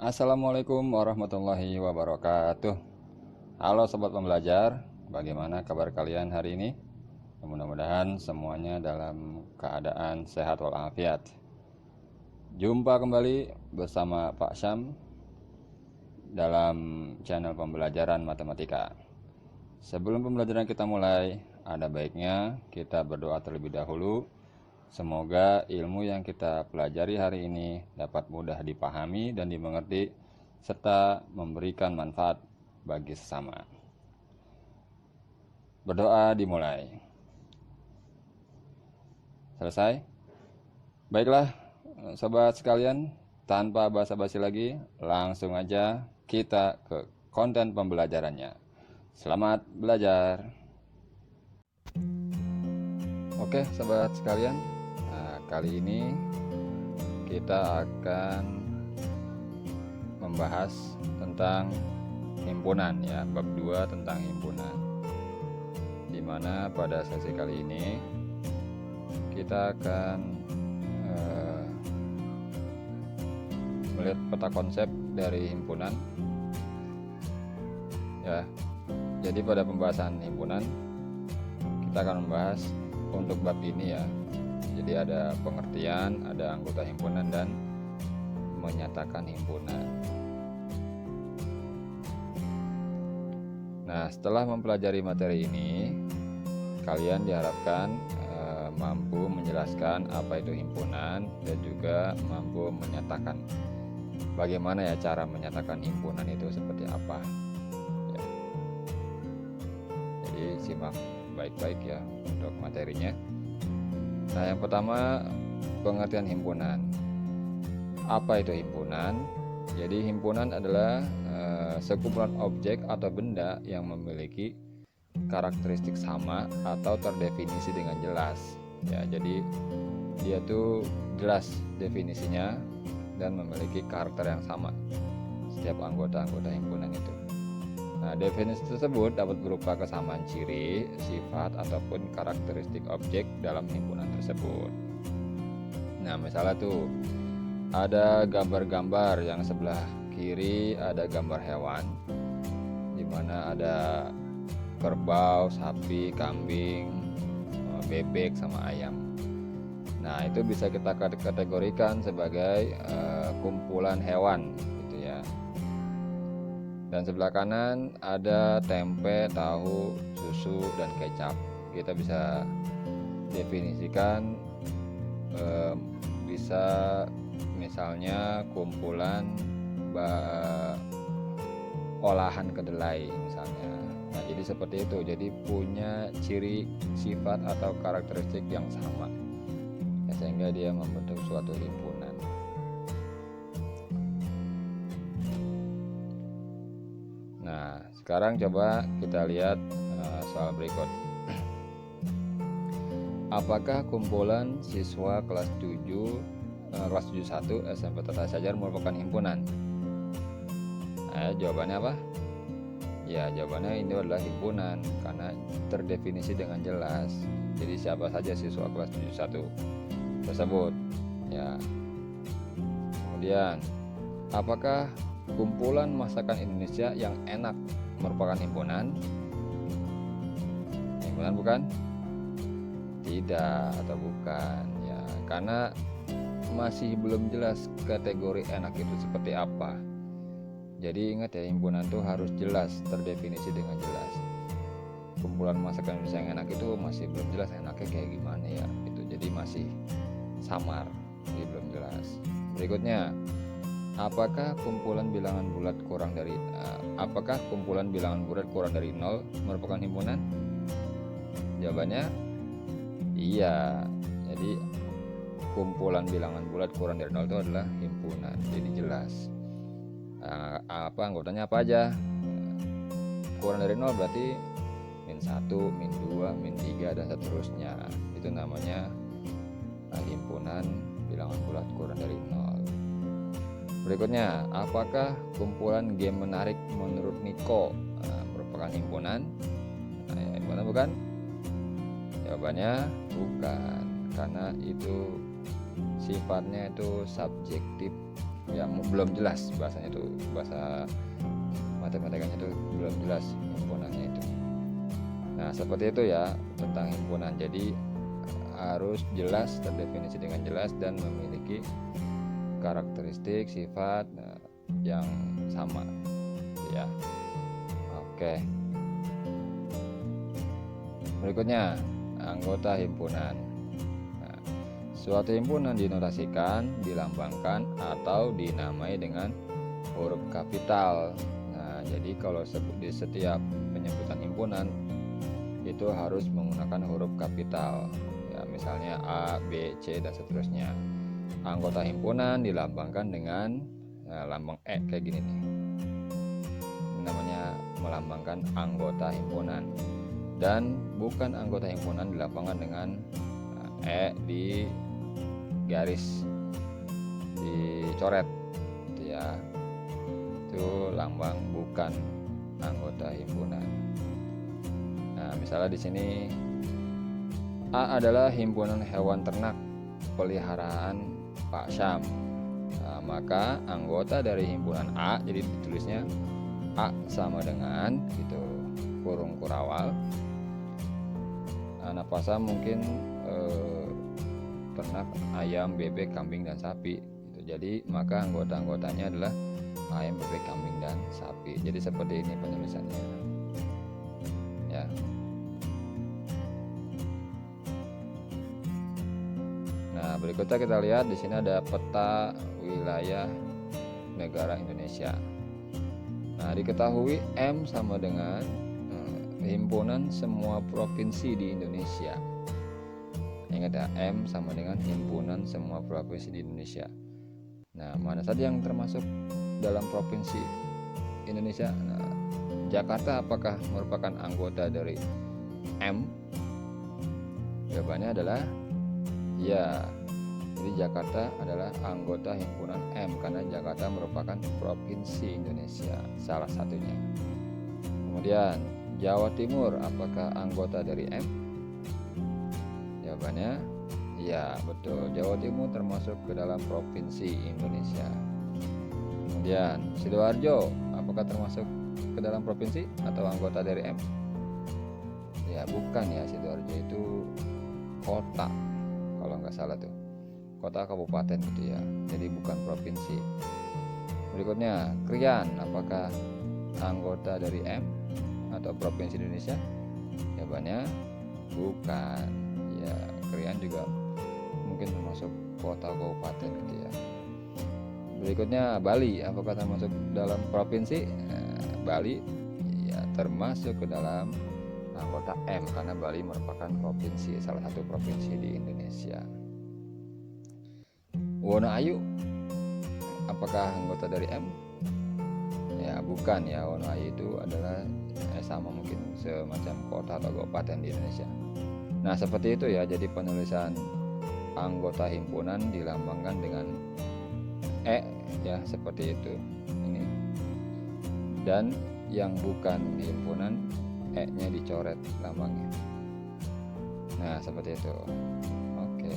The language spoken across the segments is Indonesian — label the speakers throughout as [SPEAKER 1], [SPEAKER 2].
[SPEAKER 1] Assalamualaikum warahmatullahi wabarakatuh. Halo sobat pembelajar, bagaimana kabar kalian hari ini? Mudah-mudahan semuanya dalam keadaan sehat walafiat. Jumpa kembali bersama Pak Syam dalam channel pembelajaran matematika. Sebelum pembelajaran kita mulai, ada baiknya kita berdoa terlebih dahulu. Semoga ilmu yang kita pelajari hari ini dapat mudah dipahami dan dimengerti, serta memberikan manfaat bagi sesama. Berdoa dimulai. Selesai? Baiklah, sobat sekalian, tanpa basa-basi lagi, langsung aja kita ke konten pembelajarannya. Selamat belajar. Oke, sobat sekalian. Kali ini kita akan membahas tentang himpunan ya, bab 2 tentang himpunan. Dimana pada sesi kali ini kita akan melihat peta konsep dari himpunan ya. Jadi pada pembahasan himpunan kita akan membahas untuk bab ini ya. Jadi ada pengertian, ada anggota himpunan, dan menyatakan himpunan. Nah, setelah mempelajari materi ini, kalian diharapkan mampu menjelaskan apa itu himpunan dan juga mampu menyatakan bagaimana ya cara menyatakan himpunan itu seperti apa. Ya. Jadi simak baik-baik ya untuk materinya. Nah, yang pertama, pengertian himpunan. Apa itu himpunan? Jadi himpunan adalah sekumpulan objek atau benda yang memiliki karakteristik sama atau terdefinisi dengan jelas. Ya, jadi dia tuh jelas definisinya dan memiliki karakter yang sama setiap anggota-anggota himpunan itu. Nah, definisi tersebut dapat berupa kesamaan ciri, sifat, ataupun karakteristik objek dalam himpunan tersebut. Nah, misalnya tuh ada gambar-gambar yang sebelah kiri ada gambar hewan, di mana ada kerbau, sapi, kambing, bebek, sama ayam. Nah, itu bisa kita kategorikan sebagai kumpulan hewan gitu ya. Dan sebelah kanan ada tempe, tahu, susu, dan kecap. Kita bisa definisikan bisa misalnya kumpulan olahan kedelai misalnya. Nah, jadi seperti itu. Jadi punya ciri, sifat, atau karakteristik yang sama ya, sehingga dia membentuk suatu himpunan. Nah, sekarang coba kita lihat soal berikut. Apakah kumpulan siswa kelas 71 SMP Tata Sajar merupakan himpunan? Nah, jawabannya apa? Ya, jawabannya ini adalah himpunan karena terdefinisi dengan jelas. Jadi siapa saja siswa kelas 71 tersebut ya. Kemudian, apakah kumpulan masakan Indonesia yang enak merupakan himpunan? Himpunan bukan? Tidak, atau bukan ya, karena masih belum jelas kategori enak itu seperti apa. Jadi ingat ya, himpunan itu harus jelas, terdefinisi dengan jelas. Kumpulan masakan Indonesia yang enak itu masih belum jelas enaknya kayak gimana ya, itu jadi masih samar, jadi belum jelas. Berikutnya, apakah kumpulan bilangan bulat kurang dari 0 merupakan himpunan? Jawabannya iya. Jadi kumpulan bilangan bulat kurang dari 0 itu adalah himpunan. Jadi jelas. Anggotanya apa aja? Kurang dari 0 berarti -1, -2, -3, dan seterusnya. Itu namanya himpunan bilangan bulat kurang dari 0. Berikutnya, apakah kumpulan game menarik menurut Niko merupakan himpunan? Nah, himpunan bukan? Jawabannya bukan, karena itu sifatnya itu subjektif ya belum jelas bahasanya itu, bahasa matematikanya itu belum jelas himpunannya itu. Nah seperti itu ya tentang himpunan. Jadi harus jelas, terdefinisi dengan jelas dan memiliki karakteristik sifat yang sama ya. Oke, berikutnya anggota himpunan. Nah, suatu himpunan dinotasikan, dilambangkan atau dinamai dengan huruf kapital. Nah jadi kalau di setiap penyebutan himpunan itu harus menggunakan huruf kapital ya, misalnya A, B, C dan seterusnya. Anggota himpunan dilambangkan dengan lambang E kayak gini nih. Ini namanya melambangkan anggota himpunan. Dan bukan anggota himpunan dilambangkan dengan E di garis, dicoret gitu ya. Itu lambang bukan anggota himpunan. Nah, misalnya di sini A adalah himpunan hewan ternak peliharaan Pak Syam. Nah, maka anggota dari himpunan A, jadi ditulisnya A sama dengan gitu kurung kurawal. Anak Pak Syam mungkin ternak ayam, bebek, kambing dan sapi. Gitu. Jadi maka anggota-anggotanya adalah ayam, bebek, kambing dan sapi. Jadi seperti ini penulisannya. Ya. Nah, berikutnya kita lihat di sini ada peta wilayah negara Indonesia. Nah, diketahui M sama dengan himpunan semua provinsi di Indonesia. Ingat ya, M sama dengan himpunan semua provinsi di Indonesia. Nah, mana saja yang termasuk dalam provinsi Indonesia? Nah, Jakarta apakah merupakan anggota dari M? Jawabannya adalah ya. Jadi Jakarta adalah anggota himpunan M karena Jakarta merupakan provinsi Indonesia salah satunya. Kemudian Jawa Timur apakah anggota dari M? Jawabannya ya, betul. Jawa Timur termasuk ke dalam provinsi Indonesia. Kemudian Sidoarjo apakah termasuk ke dalam provinsi atau anggota dari M? Ya bukan ya, Sidoarjo itu kota kalau nggak salah tuh, kota kabupaten gitu ya, jadi bukan provinsi. Berikutnya Krian apakah anggota dari M atau provinsi Indonesia? Jawabannya bukan ya, Krian juga mungkin termasuk kota kabupaten gitu ya. Berikutnya Bali apakah termasuk dalam provinsi? Bali ya termasuk ke dalam anggota M karena Bali merupakan provinsi, salah satu provinsi di Indonesia. Wonoayu apakah anggota dari M? Ya bukan ya, Wonoayu itu adalah sama mungkin semacam kota atau kabupaten di Indonesia. Nah seperti itu ya, jadi penulisan anggota himpunan dilambangkan dengan E ya, seperti itu ini. Dan yang bukan himpunan E-nya dicoret lambangnya. Nah seperti itu. Oke.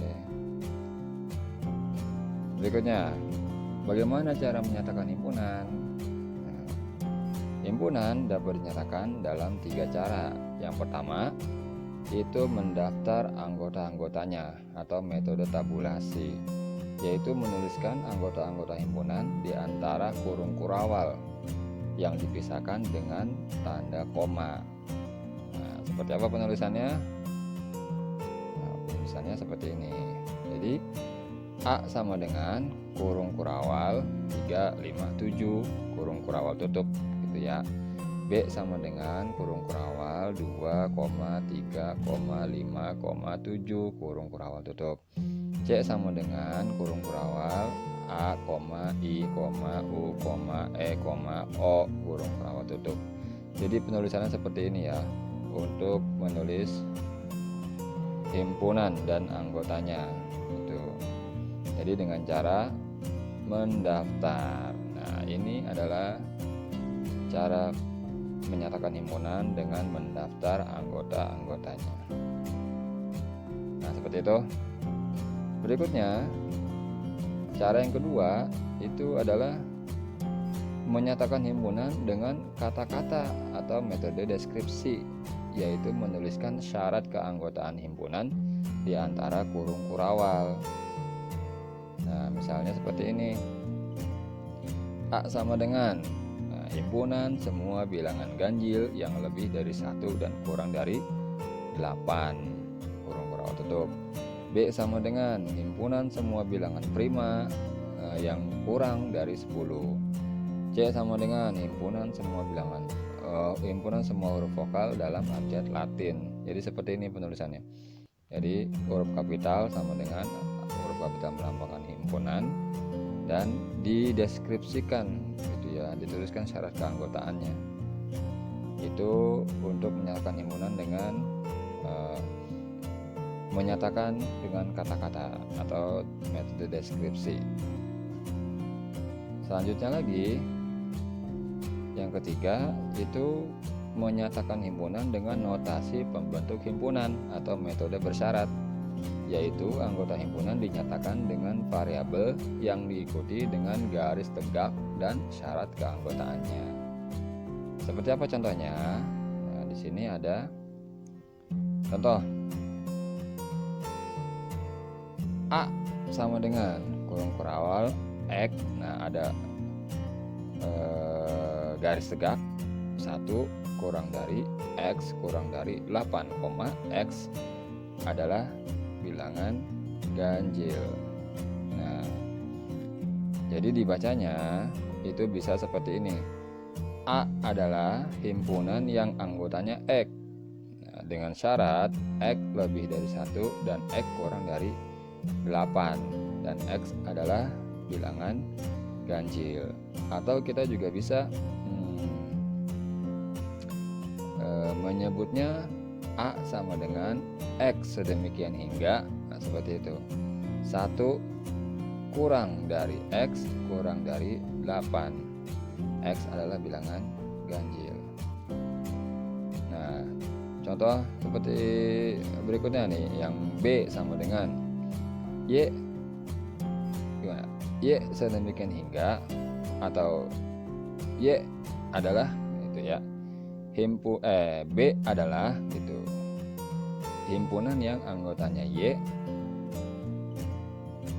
[SPEAKER 1] Berikutnya, bagaimana cara menyatakan himpunan? Nah, himpunan dapat dinyatakan dalam 3 cara. Yang pertama itu mendaftar anggota-anggotanya atau metode tabulasi, yaitu menuliskan anggota-anggota himpunan di antara kurung kurawal yang dipisahkan dengan tanda koma. Nah, seperti apa penulisannya? Nah, penulisannya seperti ini. Jadi A sama dengan kurung kurawal 357 kurung kurawal tutup gitu ya. B sama dengan kurung kurawal 2,3,5,7 kurung kurawal tutup. C sama dengan kurung kurawal A, I, U, E, O kurung kurawal tutup. Jadi penulisannya seperti ini ya untuk menulis himpunan dan anggotanya itu. Jadi dengan cara mendaftar. Nah, ini adalah cara menyatakan himpunan dengan mendaftar anggota-anggotanya. Nah, seperti itu. Berikutnya, Cara yang kedua itu adalah menyatakan himpunan dengan kata-kata atau metode deskripsi, yaitu menuliskan syarat keanggotaan himpunan di antara kurung kurawal. Nah, misalnya seperti ini. A sama dengan himpunan semua bilangan ganjil yang lebih dari 1 dan kurang dari 8, kurung kurawal tutup. B sama dengan himpunan semua bilangan prima yang kurang dari 10. C sama dengan himpunan semua bilangan himpunan semua huruf vokal dalam abjad Latin. Jadi seperti ini penulisannya. Jadi huruf kapital sama dengan huruf kapital melambangkan himpunan, dan dideskripsikan gitu ya, dituliskan syarat keanggotaannya. Itu untuk menyatakan himpunan dengan menyatakan dengan kata-kata atau metode deskripsi. Selanjutnya lagi, yang ketiga itu menyatakan himpunan dengan notasi pembentuk himpunan atau metode bersyarat, yaitu anggota himpunan dinyatakan dengan variabel yang diikuti dengan garis tegak dan syarat keanggotaannya. Seperti apa contohnya? Nah, di sini ada contoh. A sama dengan kurung kurawal X. Nah, ada garis tegak 1 kurang dari X kurang dari 8, X adalah bilangan ganjil. Nah, jadi dibacanya itu bisa seperti ini. A adalah himpunan yang anggotanya X. Nah, dengan syarat X lebih dari 1 dan X kurang dari 8, dan X adalah bilangan ganjil. Atau kita juga bisa menyebutnya A sama dengan X sedemikian hingga, nah, seperti itu. 1 kurang dari X kurang dari 8. X adalah bilangan ganjil. Nah, contoh seperti berikutnya nih, yang B sama dengan Y. Gimana? Y sedemikian hingga, atau Y adalah itu ya. B adalah gitu himpunan yang anggotanya Y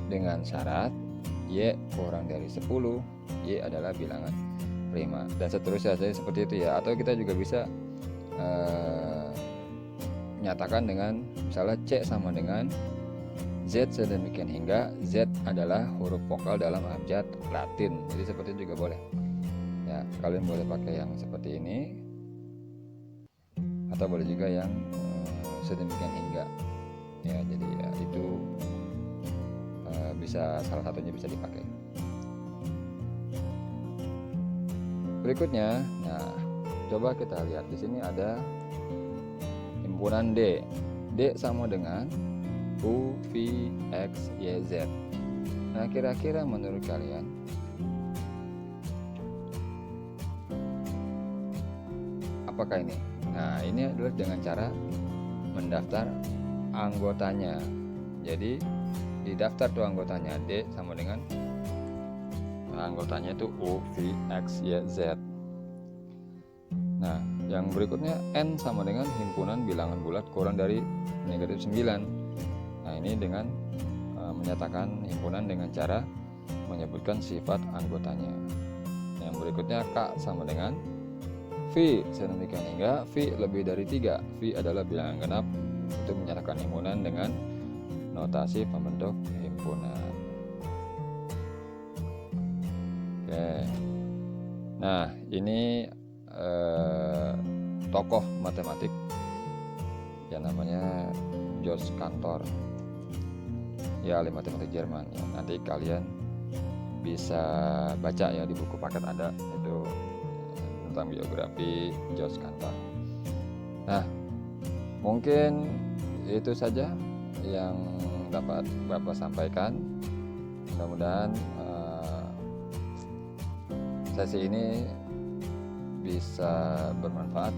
[SPEAKER 1] dengan syarat Y kurang dari 10, Y adalah bilangan prima, dan seterusnya. Jadi seperti itu ya. Atau kita juga bisa nyatakan dengan misalnya C sama dengan Z sedemikian hingga, Z adalah huruf vokal dalam abjad Latin. Jadi seperti itu juga boleh ya. Kalian boleh pakai yang seperti ini, atau boleh juga yang sedemikian hingga ya. Jadi ya, itu bisa salah satunya bisa dipakai. Berikutnya, nah coba kita lihat di sini ada himpunan D. D sama dengan U, V, X, Y, Z. Nah, kira-kira menurut kalian apakah ini? Nah, ini adalah dengan cara mendaftar anggotanya. Jadi di daftar tuh anggotanya. D sama dengan anggotanya itu U, V, X, Y, Z. Nah, yang berikutnya N sama dengan himpunan bilangan bulat kurang dari -9. Nah, ini dengan menyatakan himpunan dengan cara menyebutkan sifat anggotanya. Yang berikutnya K sama dengan V sedemikian hingga V lebih dari 3. V adalah bilangan genap, itu menyatakan himpunan dengan notasi pembentuk himpunan. Oke. Nah, ini tokoh matematik yang namanya George Cantor, ya, ahli matematik Jerman ya. Nanti kalian bisa baca ya, di buku paket ada itu tentang biografi George Cantor. Nah, mungkin itu saja yang dapat Bapak sampaikan. Mudah-mudahan sesi ini bisa bermanfaat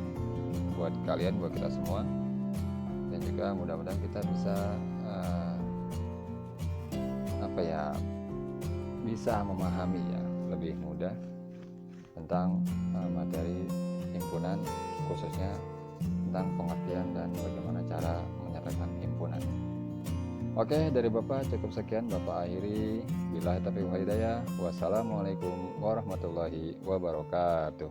[SPEAKER 1] buat kalian, buat kita semua, dan juga mudah-mudahan kita bisa bisa memahami ya lebih mudah tentang materi himpunan, khususnya tentang pengertian dan bagaimana cara menyatakan himpunan. Oke, dari Bapak cukup sekian, Bapak akhiri. Billahi taufiq wal hidayah. Wassalamualaikum warahmatullahi wabarakatuh.